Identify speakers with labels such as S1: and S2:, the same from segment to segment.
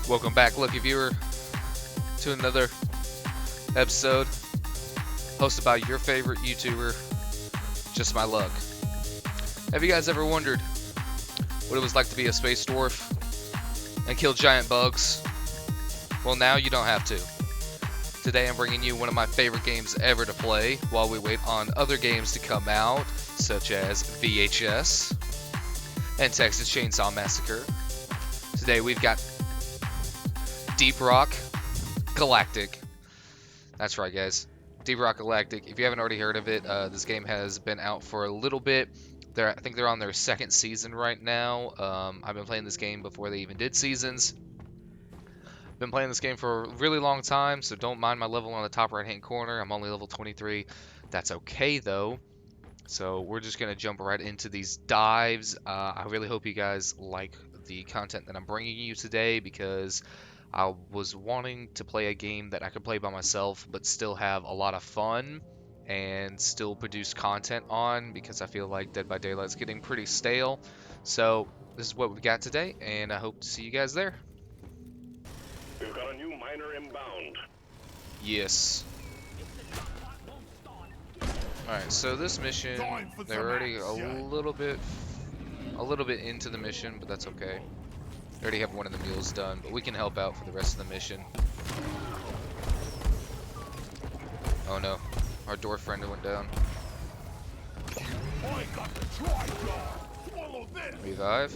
S1: Welcome back, lucky viewer, to another episode hosted by your favorite YouTuber, Just My Luck. Have you guys ever wondered what it was like to be a space dwarf and kill giant bugs? Well, now you don't have to. Today I'm bringing you one of my favorite games ever to play while we wait on other games to come out, such as VHS and Texas Chainsaw Massacre. Today we've got Deep Rock Galactic. That's right, guys. Deep Rock Galactic. If you haven't already heard of it, this game has been out for a little bit. I think they're on their second season right now. I've been playing this game before they even did seasons. Been playing this game for a really long time, so don't mind my level on the top right-hand corner. I'm only level 23. That's okay, though. So we're just going to jump right into these dives. I really hope you guys like the content that I'm bringing you today, because I was wanting to play a game that I could play by myself but still have a lot of fun and still produce content on, because I feel like Dead by Daylight's getting pretty stale. So this is what we've got today, and I hope to see you guys there.
S2: We've got a new miner inbound.
S1: Yes. Alright, so this mission, they're already a little bit into the mission, but that's okay. I already have one of the mules done, but we can help out for the rest of the mission. Oh no, our dwarf friend went down. Revive.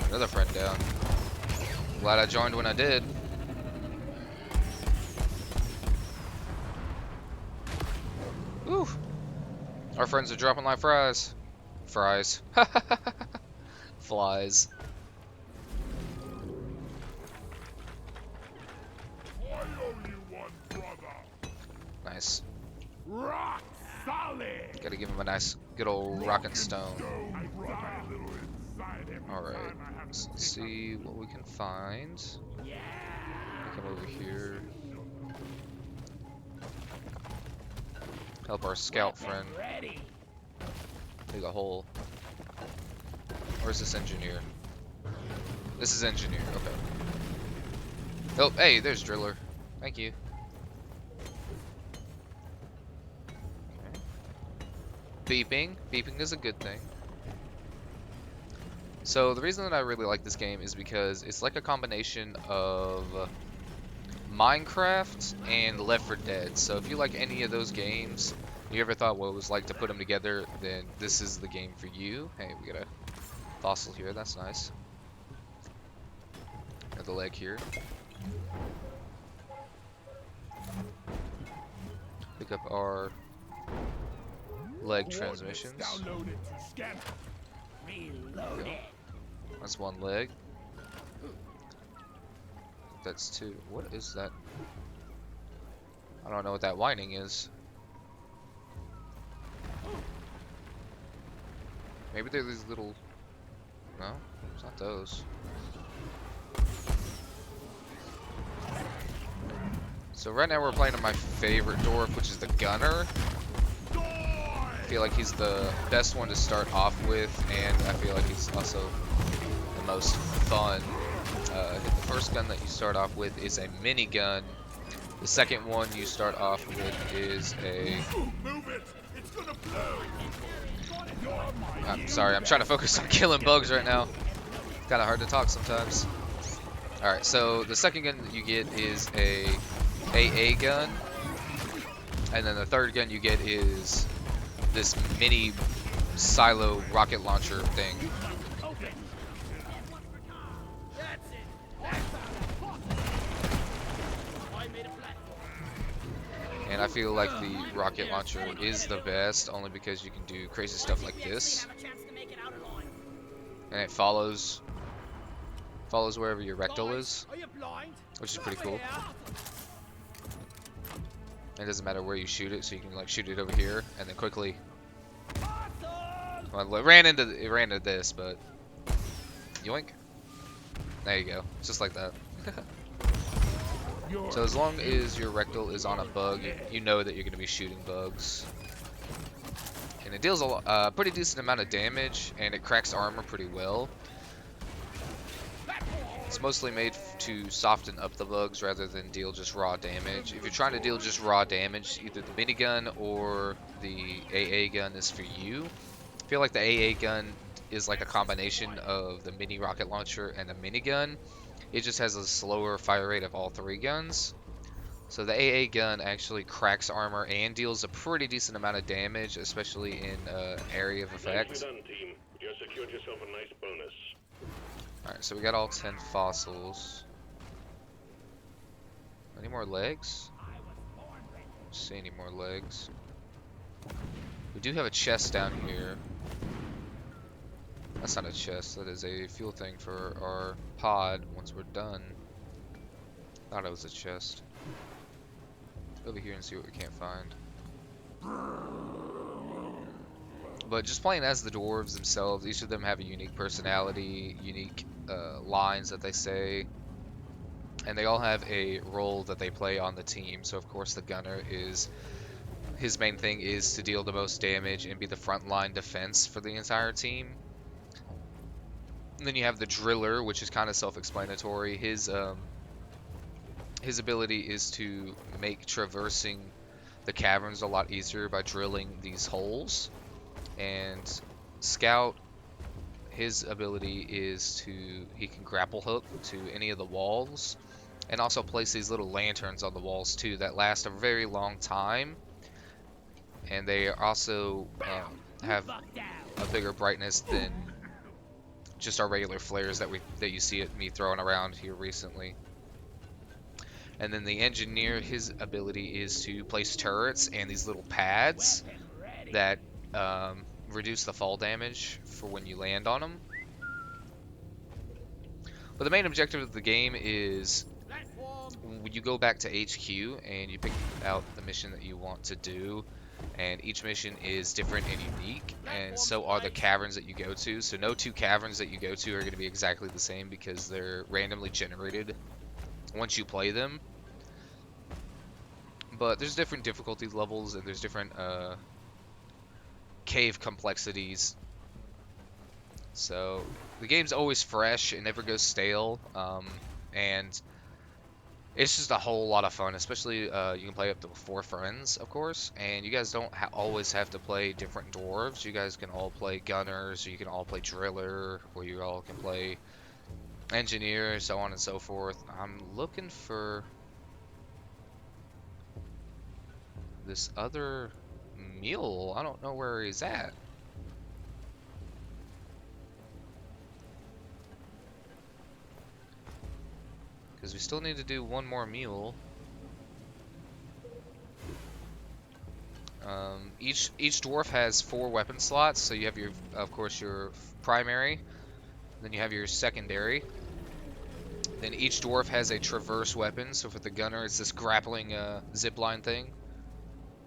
S1: Another friend down. Glad I joined when I did. Woo! Our friends are dropping like fries. Fries. Flies. Nice.
S2: Rock solid.
S1: Gotta give him a nice, good old rockin' stone. Alright. Let's see what we can find. Come over here. Help our scout friend dig a hole. Where's this engineer? This is engineer, okay. Oh, hey, there's driller. Thank you. Okay. Beeping. Beeping is a good thing. So the reason that I really like this game is because it's like a combination of Minecraft and Left 4 Dead. So if you like any of those games, you ever thought what it was like to put them together, then this is the game for you. Hey, we got a fossil here, that's nice. Got the leg here. Pick up our leg transmissions. That's one leg. That's two. What is that? I don't know what that whining is. Maybe they're these little... No, it's not those. So right now we're playing on my favorite dwarf, which is the gunner. I feel like he's the best one to start off with, and I feel like he's also the most fun. The first gun that you start off with is a minigun. The second one you start off with is a... I'm sorry, I'm trying to focus on killing bugs right now. It's kind of hard to talk sometimes. Alright, so the second gun that you get is a AA gun. And then the third gun you get is this mini silo rocket launcher thing. And I feel like the rocket launcher is the best, only because you can do crazy stuff like this. And it follows wherever your rectal is, which is pretty cool. It doesn't matter where you shoot it, so you can like shoot it over here and then quickly. Well, it ran into this, but yoink. There you go, just like that. So as long as your rectal is on a bug, you know that you're going to be shooting bugs. and it deals a pretty decent amount of damage, and it cracks armor pretty well. It's mostly made to soften up the bugs rather than deal just raw damage. If you're trying to deal just raw damage, either the minigun or the AA gun is for you. I feel like the AA gun is like a combination of the mini rocket launcher and a minigun. It just has a slower fire rate of all three guns. So the AA gun actually cracks armor and deals a pretty decent amount of damage, especially in area of effect.
S2: Nicely done, team. You just secured yourself a nice bonus.
S1: Alright, so we got all 10 fossils. Any more legs? Don't see any more legs. We do have a chest down here. That's not a chest, that is a fuel tank for our pod once we're done. Thought it was a chest. Let's go over here and see what we can't find. But just playing as the dwarves themselves, each of them have a unique personality, unique lines that they say, and they all have a role that they play on the team. So of course the gunner his main thing is to deal the most damage and be the frontline defense for the entire team. And then you have the driller, which is kind of self-explanatory. His ability is to make traversing the caverns a lot easier by drilling these holes. And Scout, his ability is he can grapple hook to any of the walls, and also place these little lanterns on the walls too that last a very long time, and they also have a bigger brightness than just our regular flares that you see me throwing around here recently. And then the engineer, his ability is to place turrets and these little pads that reduce the fall damage for when you land on them. But the main objective of the game is when you go back to HQ and you pick out the mission that you want to do, and each mission is different and unique, and so are the caverns that you go to. So no two caverns that you go to are going to be exactly the same because they're randomly generated once you play them. But there's different difficulty levels, and there's different cave complexities. So the game's always fresh, it never goes stale, and it's just a whole lot of fun. Especially you can play up to 4 friends, of course, and you guys don't always have to play different dwarves. You guys can all play gunners, or you can all play driller, or you all can play engineer, so on and so forth. I'm looking for this other mule. I don't know where he's at. Because we still need to do one more mule. Each dwarf has 4 weapon slots, so you have your, of course, your primary, then you have your secondary. Then each dwarf has a traverse weapon. So for the gunner, it's this grappling zipline thing.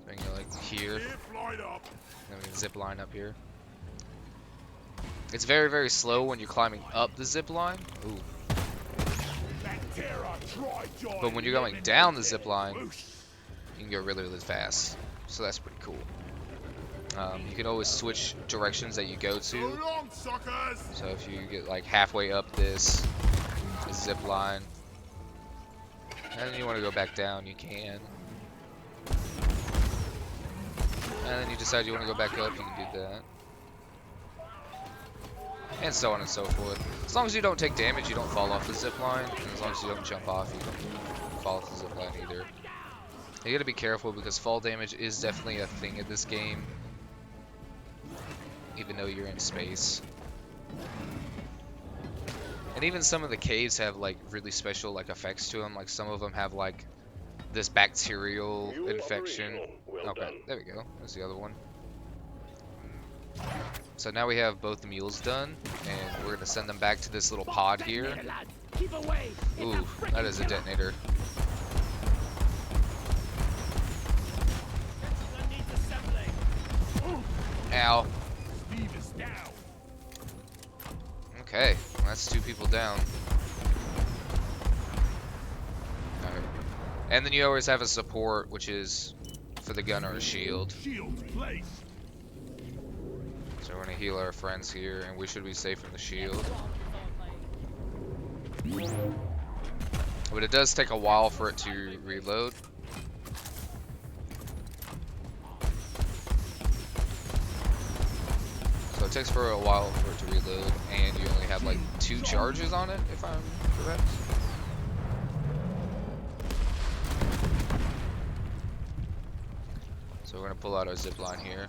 S1: So you go like here, then we can zip line up here. It's very, very slow when you're climbing up the zip line. Ooh. But when you're going down the zip line, you can go really, really fast. So that's pretty cool. You can always switch directions that you go to. So if you get like halfway up this zip line, and then you want to go back down, you can. And then you decide you want to go back up, you can do that. And so on and so forth. As long as you don't take damage, you don't fall off the zip line. And as long as you don't jump off, you don't fall off the zip line either. You gotta be careful because fall damage is definitely a thing in this game, even though you're in space. And even some of the caves have like really special like effects to them. Like some of them have like this bacterial infection. Okay, there we go. There's the other one. So now we have both the mules done, and we're gonna send them back to this little pod here. Ooh, that is a detonator. Ow. Okay, well, that's 2 people down. Alright. And then you always have a support, which is for the gunner or shield. So we're gonna heal our friends here, and we should be safe from the shield. But it does take a while for it to reload. So it takes for a while for it to reload, and you only have like 2 charges on it, if I'm correct. So we're gonna pull out our zip line here.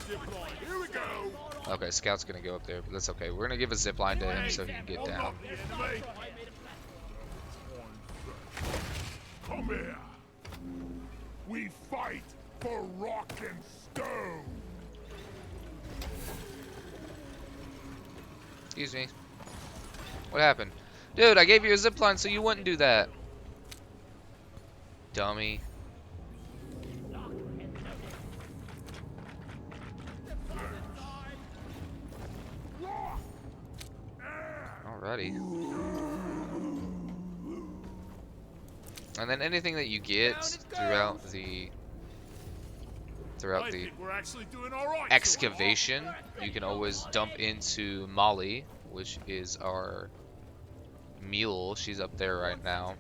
S1: Okay, Scout's gonna go up there, but that's okay. We're gonna give a zip line to him so he can get down.
S3: Come here. We fight for rock and stone.
S1: Excuse me. What happened? Dude, I gave you a zip line so you wouldn't do that. Dummy. Alrighty. And then anything that you get throughout the
S3: We're actually doing all right.
S1: excavation, you can always dump into Molly, which is our mule. She's up there right now.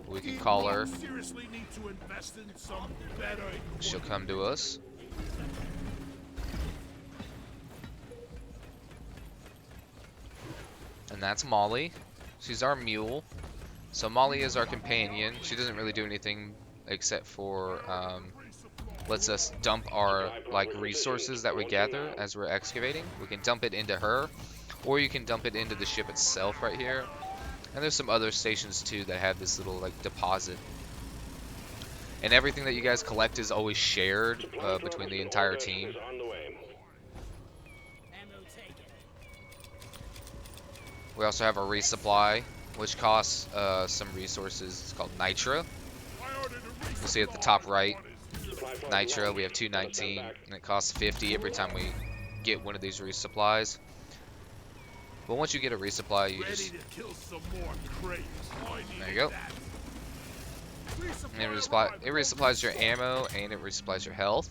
S1: We can call her.
S3: Seriously need to invest in some better.
S1: She'll come to us. And that's Molly. She's our mule. So Molly is our companion. She doesn't really do anything except for lets us dump our like resources that we gather as we're excavating. We can dump it into her, or you can dump it into the ship itself right here. And there's some other stations too that have this little like deposit. And everything that you guys collect is always shared between the entire team. We also have a resupply, which costs some resources. It's called Nitra. You'll see at the top right, Nitra. We have 219, and it costs 50 every time we get one of these resupplies. But once you get a resupply, you just... There you go. And it resupplies your ammo, and it resupplies your health.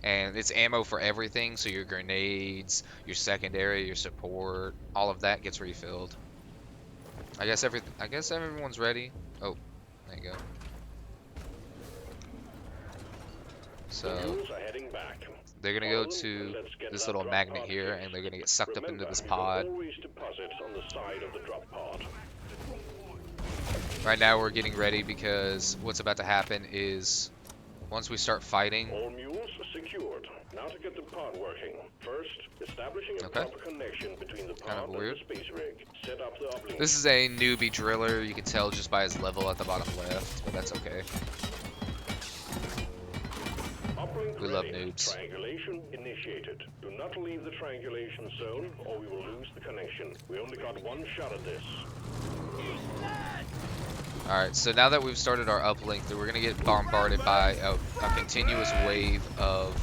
S1: And it's ammo for everything, so your grenades, your secondary, your support, all of that gets refilled. I guess everyone's ready. Oh, there you go. So they're gonna go to this little magnet here, and they're gonna get sucked up into this pod. Right now we're getting ready because what's about to happen is once we start fighting.
S2: All mules secured. Now to get the pod working. First, establishing a proper connection between the pod and the space rig. Set up the uplink.
S1: This is a newbie driller. You can tell just by his level at the bottom left, but that's okay. We love noobs.
S2: Triangulation initiated. Do not leave the triangulation zone or we will lose the connection. We only got one shot at this.
S1: Alright, so now that we've started our uplink, we're going to get bombarded by a continuous wave of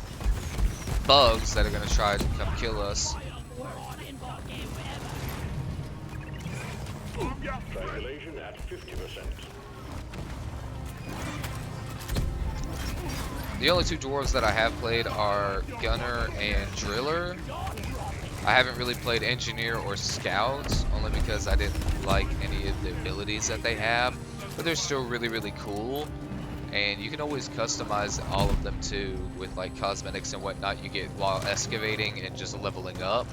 S1: bugs that are going to try to come kill us.
S2: Triangulation at 50%.
S1: The only 2 dwarves that I have played are Gunner and Driller. I haven't really played Engineer or Scout, only because I didn't like any of the abilities that they have. But they're still really, really cool. And you can always customize all of them too with like cosmetics and whatnot you get while excavating and just leveling up.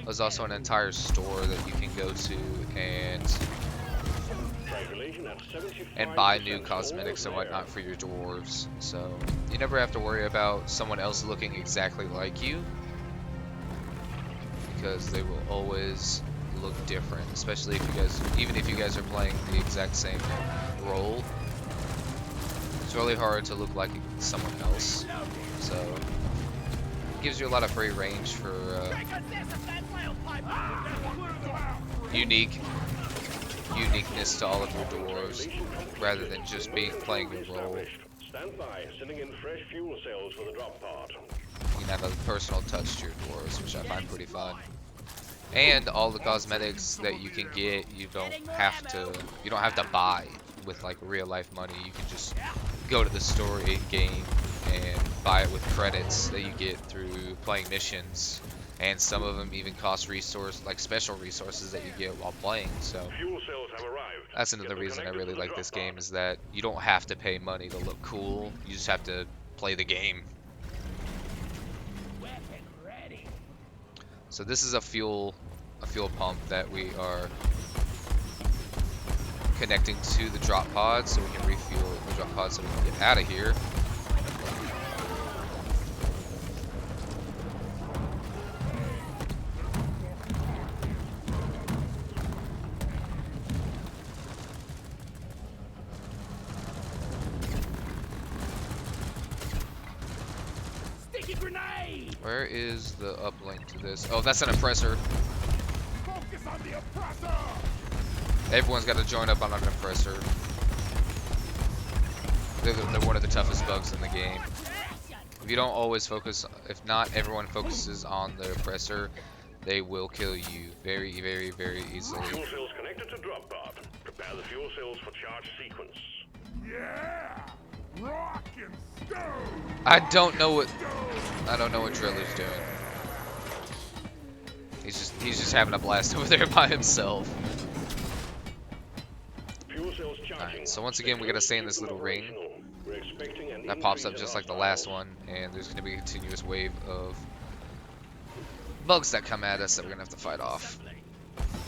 S1: There's also an entire store that you can go to and buy new cosmetics and whatnot for your dwarves. So you never have to worry about someone else looking exactly like you, because they will always look different, especially if you guys, even if you guys are playing the exact same role. It's really hard to look like someone else, so it gives you a lot of free range for uniqueness to all of your dwarves, rather than just playing your role.
S2: Stand by, sending in fresh fuel cells for the drop pod.
S1: You can have a personal touch to your dwarves, which I find pretty fun. And all the cosmetics that you can get, you don't have to buy with like real life money. You can just go to the store in game and buy it with credits that you get through playing missions. And some of them even cost special resources that you get while playing. So
S2: Fuel cells have arrived.
S1: that's another reason I really like this game, is that you don't have to pay money to look cool. You just have to play the game. So this is a fuel pump that we are connecting to the drop pod, so we can refuel the drop pod so we can get out of here. Where is the uplink to this? Oh, that's an oppressor.
S3: Focus on the oppressor.
S1: Everyone's got to join up on an oppressor. They're one of the toughest bugs in the game. If you don't always focus, if not everyone focuses on the oppressor, they will kill you very, very, very easily.
S2: Fuel cells connected to drop pod. Prepare the fuel cells for charge sequence.
S3: Yeah. Rock and stone.
S1: I don't know what Driller's doing. He's just having a blast over there by himself.
S2: Fuel cells charging.
S1: Alright, so once again we gotta stay in this little ring. That pops up just like the last one, and there's gonna be a continuous wave of bugs that come at us that we're gonna have to fight off.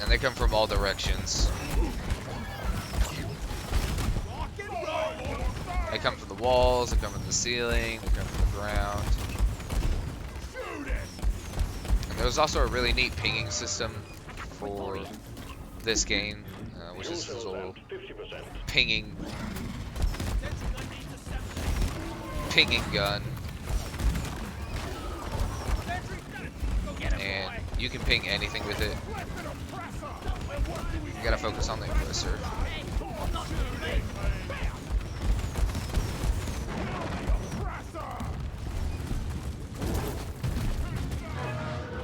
S1: And they come from all directions. They come from the walls, they come from the ceiling, they come from the ground. And there's also a really neat pinging system for this game, which is this little pinging gun. And you can ping anything with it. You gotta focus on the oppressor.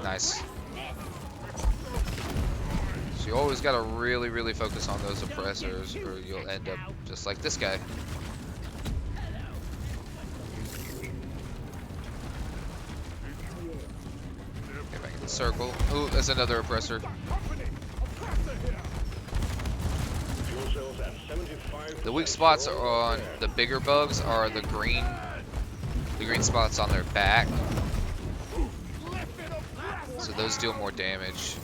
S1: Nice. So you always gotta really, really focus on those oppressors, or you'll end up just like this guy. Get back in the circle. Ooh, there's another oppressor. The weak spots on the bigger bugs are the green spots on their back. So those deal more damage.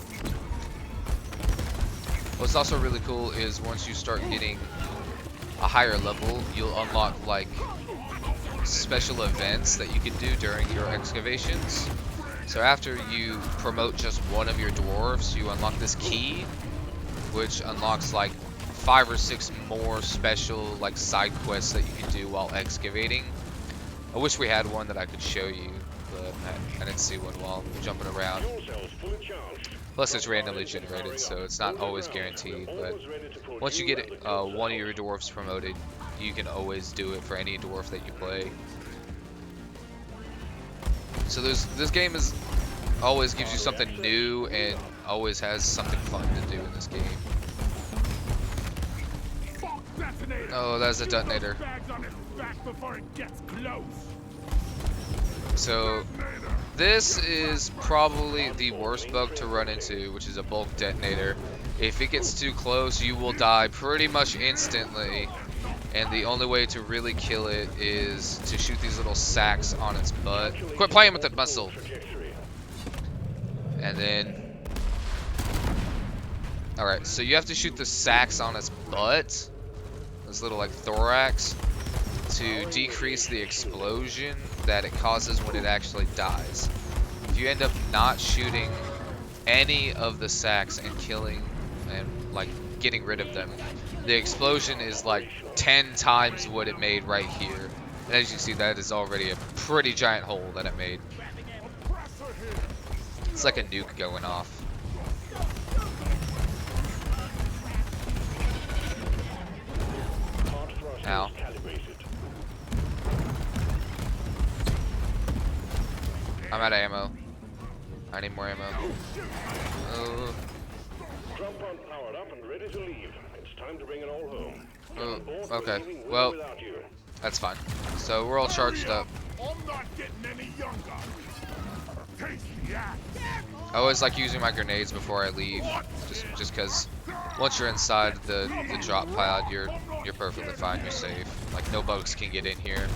S1: What's also really cool is once you start getting a higher level, you'll unlock like special events that you can do during your excavations. So after you promote just one of your dwarves, you unlock this key, which unlocks like 5 or 6 more special like side quests that you can do while excavating. I wish we had one that I could show you, but I didn't see one while jumping around. Plus it's randomly generated, so it's not always guaranteed, but once you get one of your dwarves promoted, you can always do it for any dwarf that you play. So this game always gives you something new and always has something fun to do in this game. Oh, that's a detonator. So this is probably the worst bug to run into, which is a bulk detonator. If it gets too close, you will die pretty much instantly. And the only way to really kill it is to shoot these little sacks on its butt. Quit playing with the muscle. And then... Alright, so you have to shoot the sacks on its butt. Those little like thorax. To decrease the explosion that it causes when it actually dies. If you end up not shooting any of the sacks and killing and like getting rid of them, the explosion is like 10 times what it made right here. And as you see, that is already a pretty giant hole that it made. It's like a nuke going off. Ow. I'm out of ammo. I need more ammo. Oh.
S2: Drop pod powered up and ready to leave. It's time to bring it all home.
S1: Oh, okay. Well, That's fine. So we're all charged up.
S3: I'm not getting any younger. Taste the axe.
S1: I always like using my grenades before I leave, just because once you're inside the drop pod, you're perfectly fine. You're safe. Like no bugs can get in here.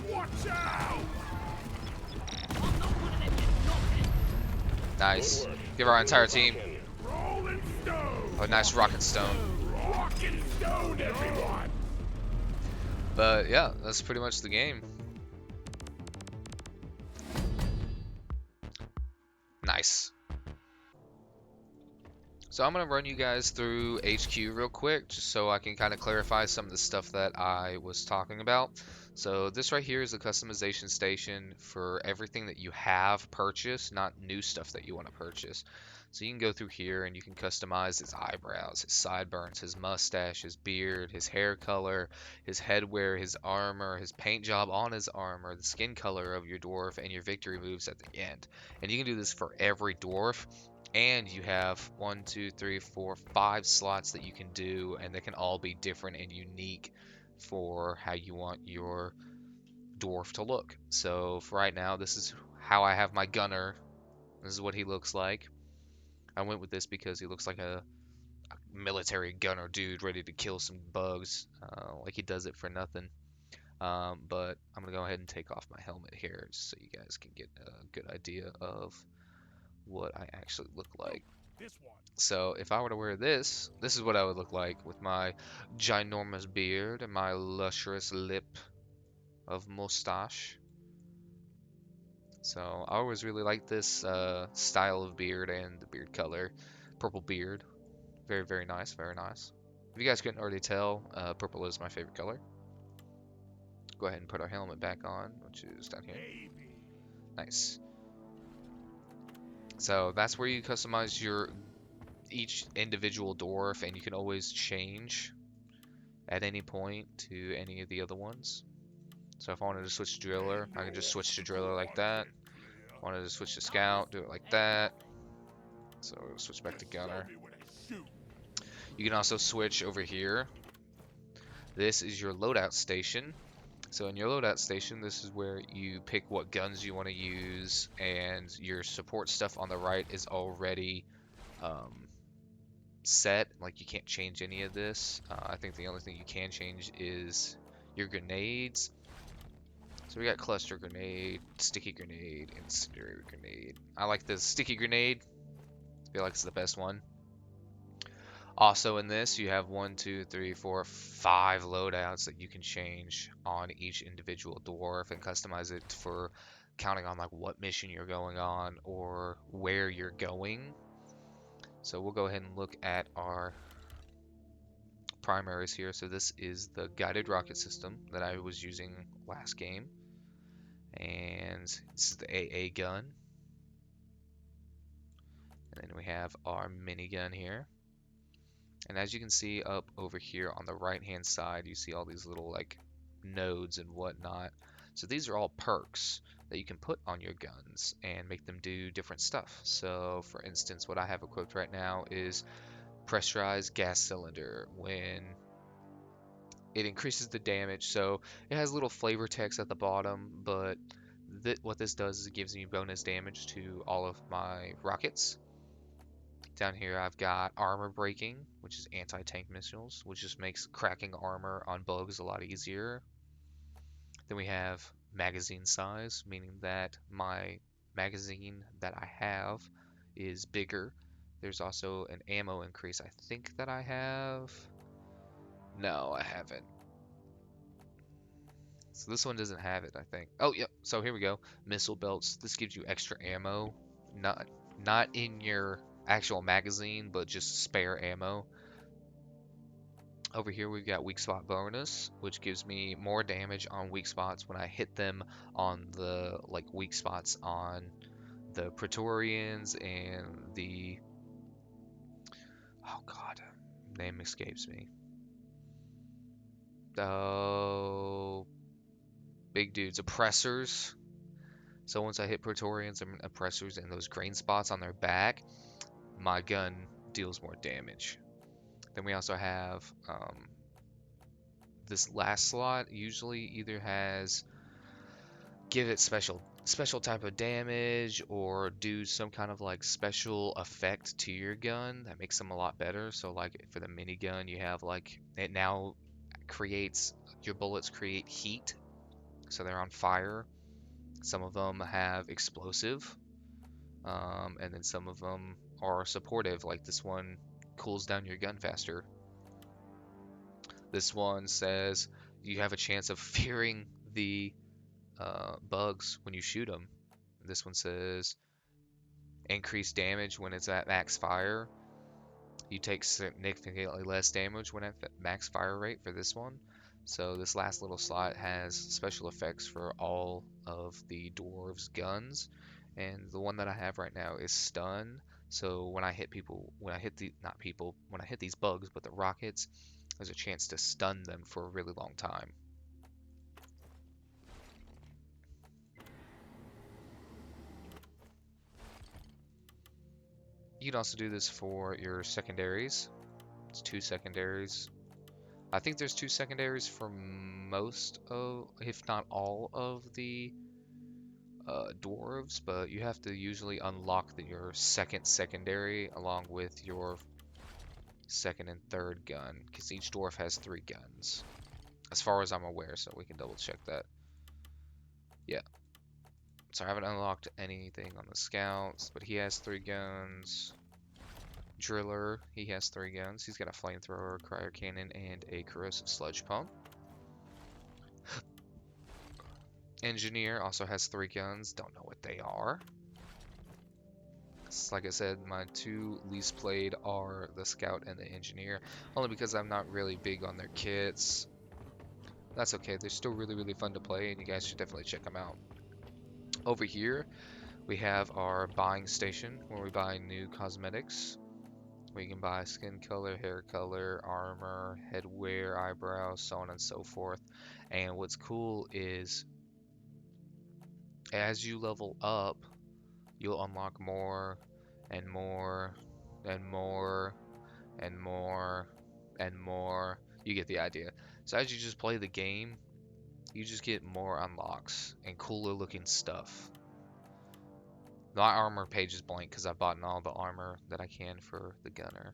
S3: Watch out!
S1: Nice. Give our entire team
S3: Rolling stone.
S1: a nice rocket stone.
S3: Rockin' stone, everyone.
S1: But yeah, that's pretty much the game. Nice. So I'm going to run you guys through HQ real quick, just so I can kind of clarify some of the stuff that I was talking about. So this right here is a customization station for everything that you have purchased, not new stuff that you want to purchase. So you can go through here and you can customize his eyebrows, his sideburns, his mustache, his beard, his hair color, his headwear, his armor, his paint job on his armor, the skin color of your dwarf, and your victory moves at the end. And you can do this for every dwarf. And you have 1, 2, 3, 4, 5 slots that you can do, and they can all be different and unique for how you want your dwarf to look. So for right now, this is how I have my gunner. This is what he looks like. I went with this because he looks like a military gunner dude ready to kill some bugs, like he does it for nothing. But I'm gonna go ahead and take off my helmet here just so you guys can get a good idea of what I actually look like.
S3: This one.
S1: So if I were to wear this, this is what I would look like with my ginormous beard and my lustrous lip of mustache. So I always really like this style of beard and the beard color. Purple beard. Very, very nice, very nice. If you guys couldn't already tell, purple is my favorite color. Go ahead and put our helmet back on, which is down here. Nice. So that's where you customize your each individual dwarf, and you can always change at any point to any of the other ones. So if I wanted to switch to driller, I can just switch to driller like that. If I wanted to switch to scout, do it like that. So we'll switch back to gunner. You can also switch over here. This is your loadout station. So in your loadout station, this is where you pick what guns you want to use, and your support stuff on the right is already set. Like you can't change any of this. I think the only thing you can change is your grenades. So we got cluster grenade, sticky grenade, incendiary grenade. I like the sticky grenade. I feel like it's the best one. Also in this, you have 1, 2, 3, 4, 5 loadouts that you can change on each individual dwarf and customize it for counting on like what mission you're going on or where you're going. So we'll go ahead and look at our primaries here. So this is the guided rocket system that I was using last game. And this is the AA gun. And then we have our minigun here. And as you can see up over here on the right hand side, you see all these little like nodes and whatnot. So these are all perks that you can put on your guns and make them do different stuff. So for instance, what I have equipped right now is pressurized gas cylinder. When it increases the damage, so it has little flavor text at the bottom, but what this does is it gives me bonus damage to all of my rockets. Down here I've got armor breaking, which is anti-tank missiles, which just makes cracking armor on bugs a lot easier. Then we have magazine size, meaning that my magazine that I have is bigger. There's also an ammo increase. I think that I have... No, I haven't. So this one doesn't have it, I think. Oh, yep. So here we go. Missile belts. This gives you extra ammo. Not in your actual magazine, but just spare ammo. Over here we've got weak spot bonus, which gives me more damage on weak spots when I hit them on the like weak spots on the Praetorians and the oh god, name escapes me. Oh, big dudes, oppressors. So once I hit Praetorians and oppressors and those green spots on their back, my gun deals more damage. Then we also have this last slot usually either has give it special type of damage or do some kind of like special effect to your gun that makes them a lot better. So like for the minigun, you have like it now creates your bullets create heat, so they're on fire. Some of them have explosive, and then some of them are supportive, like this one cools down your gun faster. This one says you have a chance of fearing the bugs when you shoot them. This one says increased damage when it's at max fire. You take significantly less damage when at max fire rate for this one. So this last little slot has special effects for all of the dwarves' guns, and the one that I have right now is stun. So when I hit people, when I hit the not people, when I hit these bugs, but the rockets, there's a chance to stun them for a really long time. You can also do this for your secondaries. It's 2 secondaries. I think there's 2 secondaries for most of, if not all of the dwarves, but you have to usually unlock your second secondary along with your second and third gun, because each dwarf has 3 guns, as far as I'm aware, so we can double check that. Yeah. So I haven't unlocked anything on the scouts, but he has 3 guns. Driller, he has 3 guns. He's got a flamethrower, cryo cannon, and a corrosive sludge pump. Engineer also has 3 guns. Don't know what they are. Like I said, my 2 least played are the scout and the engineer, only because I'm not really big on their kits. That's okay. They're still really fun to play, and you guys should definitely check them out. Over here, we have our buying station where we buy new cosmetics. We can buy skin color, hair color, armor, headwear, eyebrows, so on and so forth. And what's cool is as you level up, you'll unlock more and more and more and more and more. You get the idea. So as you just play the game, you just get more unlocks and cooler looking stuff. My armor page is blank because I bought all the armor that I can for the gunner.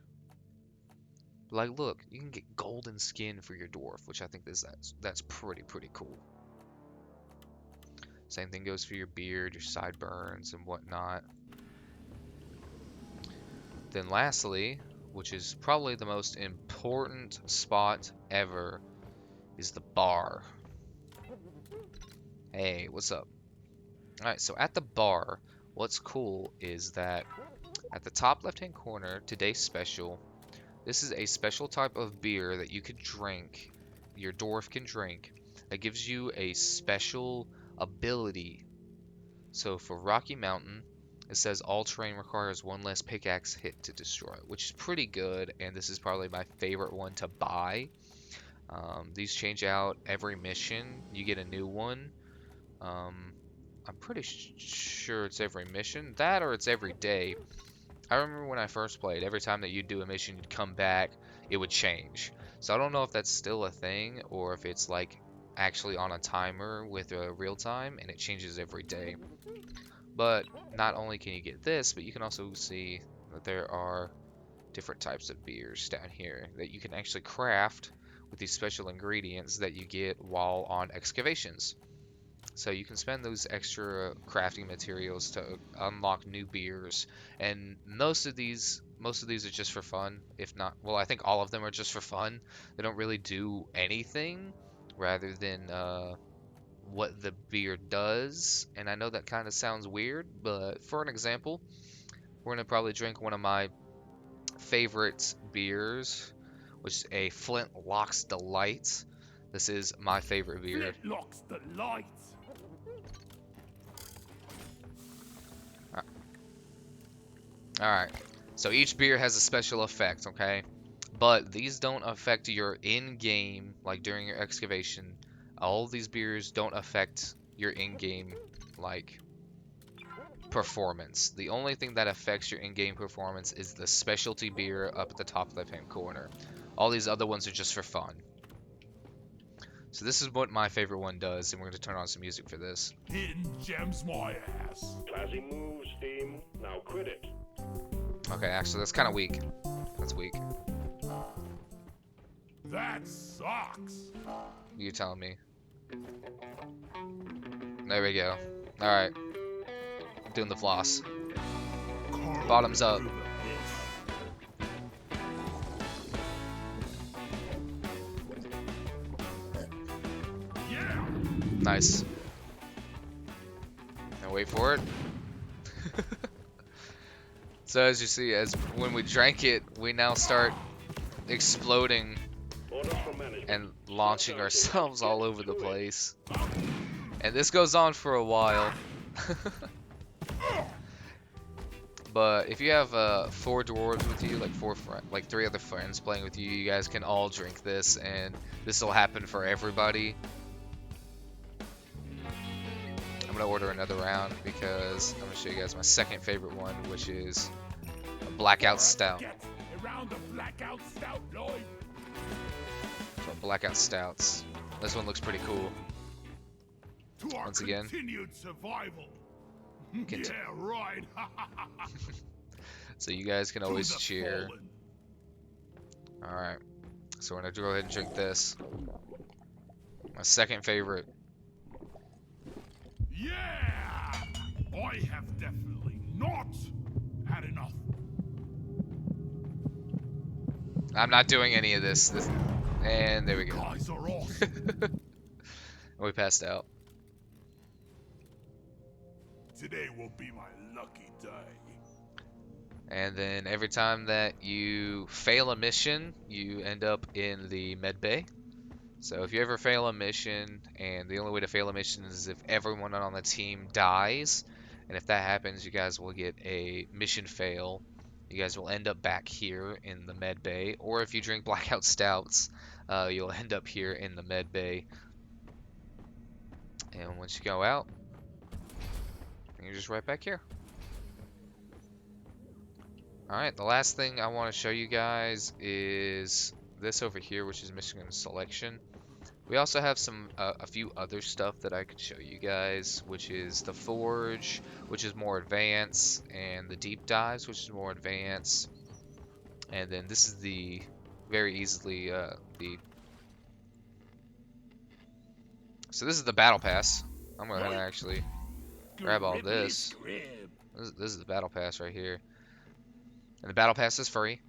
S1: Like, look, you can get golden skin for your dwarf, which I think that's pretty cool. Same thing goes for your beard, your sideburns, and whatnot. Then lastly, which is probably the most important spot ever, is the bar. Hey, what's up? Alright, so at the bar, what's cool is that at the top left-hand corner, today's special, this is a special type of beer that you can drink, your dwarf can drink, that gives you a special ability. So for Rocky Mountain, it says all terrain requires 1 less pickaxe hit to destroy, which is pretty good, and this is probably my favorite one to buy. These change out every mission. You get a new one. I'm pretty sure it's every mission. That or it's every day. I remember when I first played, every time that you'd do a mission, you'd come back, it would change. So I don't know if that's still a thing, or if it's like actually on a timer with a real time, and it changes every day. But not only can you get this, but you can also see that there are different types of beers down here that you can actually craft with these special ingredients that you get while on excavations. So you can spend those extra crafting materials to unlock new beers, and most of these are just for fun. If not, well, I think all of them are just for fun. They don't really do anything rather than what the beer does. And I know that kind of sounds weird, but for an example, we're gonna probably drink one of my favorite beers, which is a Flintlock's Delight. This is my favorite beer.
S3: Flintlock's Delight.
S1: Alright, so each beer has a special effect, okay? But these don't affect your in-game, like during your excavation. All of these beers don't affect your in-game, like, performance. The only thing that affects your in-game performance is the specialty beer up at the top left-hand corner. All these other ones are just for fun. So this is what my favorite one does, and we're going to turn on some music for this.
S3: Hidden gems my ass.
S2: Classy moves, team. Now quit it.
S1: Okay, actually, that's kind of weak. That's weak.
S3: That sucks.
S1: You telling me. There we go. Alright. Doing the floss. Bottoms up.
S3: Yeah.
S1: Nice. Now wait for it. So as you see, as when we drank it, we now start exploding
S2: Orders from management.
S1: and launching ourselves all over the place. And this goes on for a while. But if you have 4 dwarves with you, like 3 other friends playing with you, you guys can all drink this, and this will happen for everybody. I'm gonna order another round because I'm gonna show you guys my second favorite one, which is a blackout stout.
S3: Get around the blackout stout, Lloyd.
S1: So blackout stouts. This one looks pretty cool.
S3: To our
S1: Once again.
S3: continued survival.
S1: Conti-
S3: Yeah, right.
S1: So you guys can
S3: To
S1: always
S3: the
S1: cheer.
S3: fallen.
S1: Alright. So we're gonna go ahead and drink this. My second favorite.
S3: Yeah! I have definitely not had enough.
S1: I'm not doing any of this. And there we go.
S3: Guys are awesome.
S1: We passed out.
S3: Today will be my lucky day.
S1: And then every time that you fail a mission, you end up in the med bay. So if you ever fail a mission, and the only way to fail a mission is if everyone on the team dies, and if that happens, you guys will get a mission fail. You guys will end up back here in the med bay, or if you drink blackout stouts, you'll end up here in the med bay. And once you go out, you're just right back here. Alright, the last thing I want to show you guys is this over here, which is mission selection. We also have a few other stuff that I could show you guys, which is the forge, which is more advanced, and the deep dives, which is more advanced. And then this is the very easily so this is the battle pass. I'm gonna actually grab all this. This is the battle pass right here. And the battle pass is free,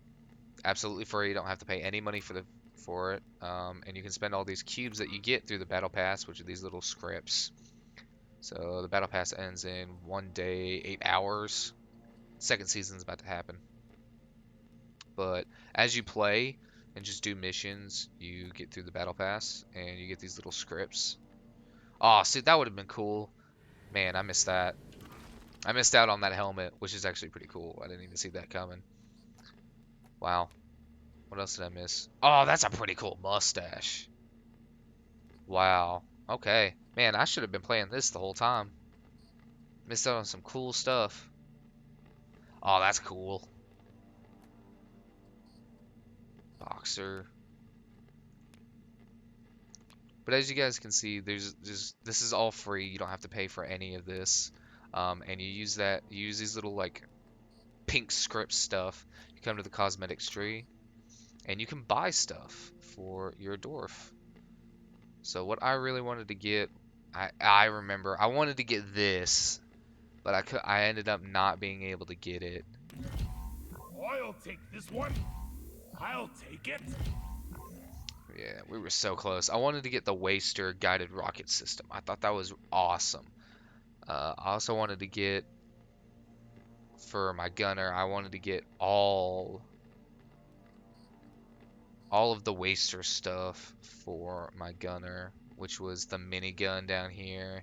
S1: absolutely free. You don't have to pay any money for it. And you can spend all these cubes that you get through the battle pass, which are these little scripts. So the battle pass ends in 1 day, 8 hours. Second season's about to happen. But as you play and just do missions, you get through the battle pass and you get these little scripts. Oh, see, that would have been cool. Man, I missed that. I missed out on that helmet, which is actually pretty cool. I didn't even see that coming. Wow. What else did I miss? Oh, that's a pretty cool mustache. Wow. Okay. Man, I should have been playing this the whole time. Missed out on some cool stuff. Oh, that's cool. Boxer. But as you guys can see, this is all free. You don't have to pay for any of this. And you use these little like pink script stuff. You come to the cosmetics tree, and you can buy stuff for your dwarf. So what I really wanted to get, I remember I wanted to get this, but I ended up not being able to get it.
S3: I'll take this one. I'll take it.
S1: Yeah, we were so close. I wanted to get the Waster guided rocket system. I thought that was awesome. I also wanted to get, for my gunner, I wanted to get all of the Waster stuff for my gunner, which was the minigun down here,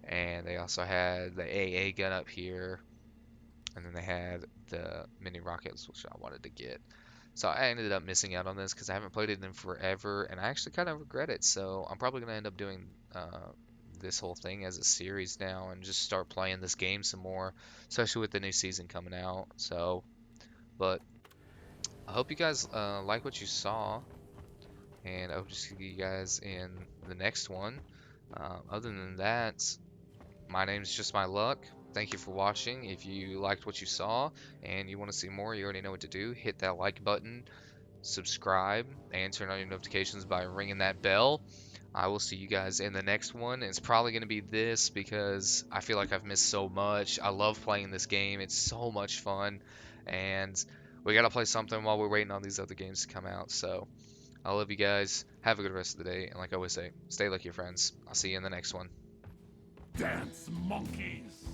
S1: and they also had the AA gun up here, and then they had the mini rockets, which I wanted to get. So I ended up missing out on this because I haven't played it in forever, and I actually kind of regret it. So I'm probably going to end up doing this whole thing as a series now and just start playing this game some more, especially with the new season coming out. So, but I hope you guys like what you saw, and I hope to see you guys in the next one. Other than that, my name is Just My Luck. Thank you for watching. If you liked what you saw and you want to see more, you already know what to do. Hit that like button, subscribe, and turn on your notifications by ringing that bell. I will see you guys in the next one. It's probably going to be this because I feel like I've missed so much. I love playing this game. It's so much fun. And we got to play something while we're waiting on these other games to come out. So I love you guys. Have a good rest of the day. And like I always say, stay lucky, friends. I'll see you in the next one.
S3: Dance monkeys!